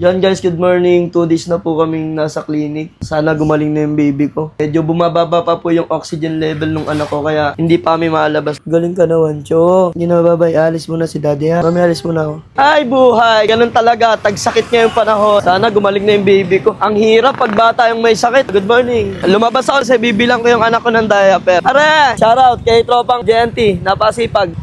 Yan guys, good morning. 2 days na po kaming nasa clinic. Sana gumaling na yung baby ko. Medyo bumababa pa po yung oxygen level ng anak ko kaya hindi pa kami maalabas. Galing ka na, Wancho. Hindi na babay. Alis muna si daddy ha. Mami, alis muna ako. Ay buhay, ganun talaga. Tagsakit ngayong panahon. Sana gumaling na yung baby ko. Ang hirap pag bata yung may sakit. Good morning. Lumabas ako kasi bibilang ko yung anak ko ng diaper. Are! Shoutout kay tropang GNT. Napasipag.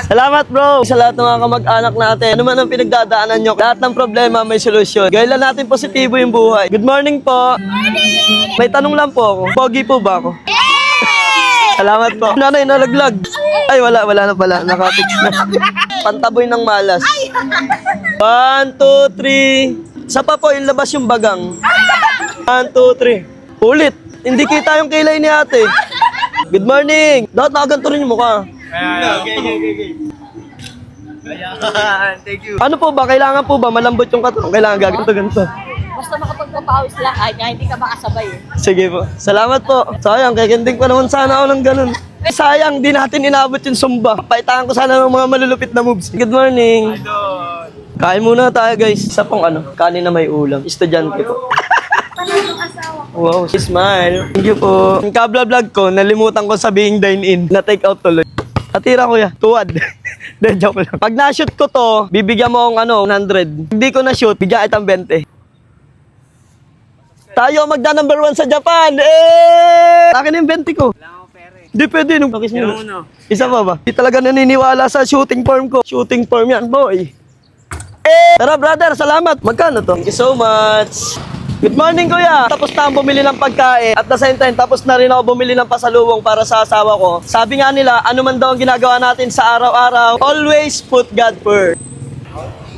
Salamat bro sa lahat ng mga kamag-anak natin. Ano man ang pinagdadaanan nyo, lahat ng problema may solusyon. Gayla natin positibo yung buhay. Good morning po. Morning! May tanong lang po ako. Pogi po ba ako? Salamat po. Nanay, nalaglag. Ay, wala na pala. Nakapix na. Pantaboy ng malas. 1, 2, 3. Sa pa po, ilabas yung bagang. 1, 2, 3. Ulit. Hindi kita yung kilay ni ate. Good morning. Dapat nakaganto rin yung mukha. Okay. Thank you. Ano po ba? Kailangan po ba malambot yung katawan? Kailangan gaganto-ganto. Basta makapagpapawis lang kahit nga hindi ka makasabay eh. Sige po. Salamat po. Sayang, kikinding pa naman sana ako ng ganun. Sayang, di natin inabot yung Zumba. Paitangan ko sana ng mga malulupit na moves. Good morning. Kain muna tayo guys. Isa pong kanin na may ulam. Estudyante po. Wow, smile. Thank you po. Yung kabla-vlog ko, nalimutan ko sabihin dine-in. Na-take out tuloy. Atira kuya, tuwad. De, joke lang. Pag na-shoot ko to, bibigyan mo akong 100. Hindi ko na-shoot, bigyan itang 20. Tayo magda number 1 sa Japan. Akin yung 20 ko. Wala akong pera eh. Hindi pwede. Isa pa ba? Hindi talaga naniniwala sa shooting form ko. Shooting form yan, boy. Tara brother, salamat. Magkano to? Thank you so much. Good morning kuya! Tapos na ang bumili ng pagkain at the same time tapos na rin ako bumili ng pasalubong para sa asawa ko. Sabi nga nila, ano man daw ang ginagawa natin sa araw-araw, always put God first.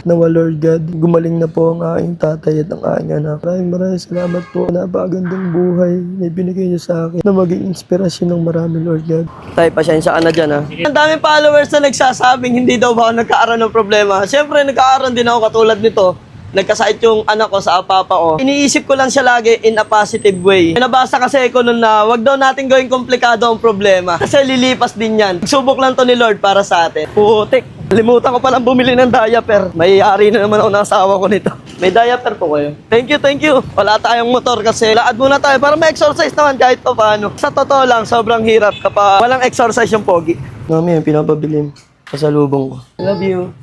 Nawa Lord God, gumaling na po ang aking tatay at ang aking anak. Maraming salamat po. Napakagandang buhay na ibinigay niyo sa akin na maging inspirasyon ng marami Lord God. Tay, pasensya ka na dyan ha. Ang daming followers na nagsasabing hindi daw ba ako nagkaaroon ng problema. Siyempre nagkaaroon din ako katulad nito. Nagkasakit yung anak ko sa apapa ko. Iniisip ko lang siya lagi in a positive way. Nabasa kasi ko nun na wag daw natin gawing komplikado ang problema. Kasi lilipas din yan. Subok lang to ni Lord para sa atin. Putik. Limutan ko palang bumili ng diaper. May-ari na naman ako ng asawa ko nito. May diaper po kayo. Thank you. Wala tayong motor kasi laad muna tayo para ma-exercise naman kahit pa paano. Sa totoo lang, sobrang hirap kapag walang exercise yung pogi. Mami, yung pinapabili mo. Pasalubong ko. I love you.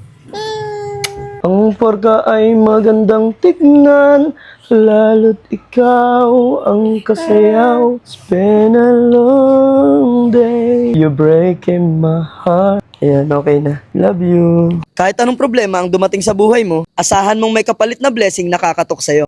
Ang porka ay magandang tignan, lalo't ikaw ang kasayaw. It's been a long day, you're breaking my heart. Ayan, okay na. Love you. Kahit anong problema ang dumating sa buhay mo, asahan mong may kapalit na blessing nakakatok sa'yo.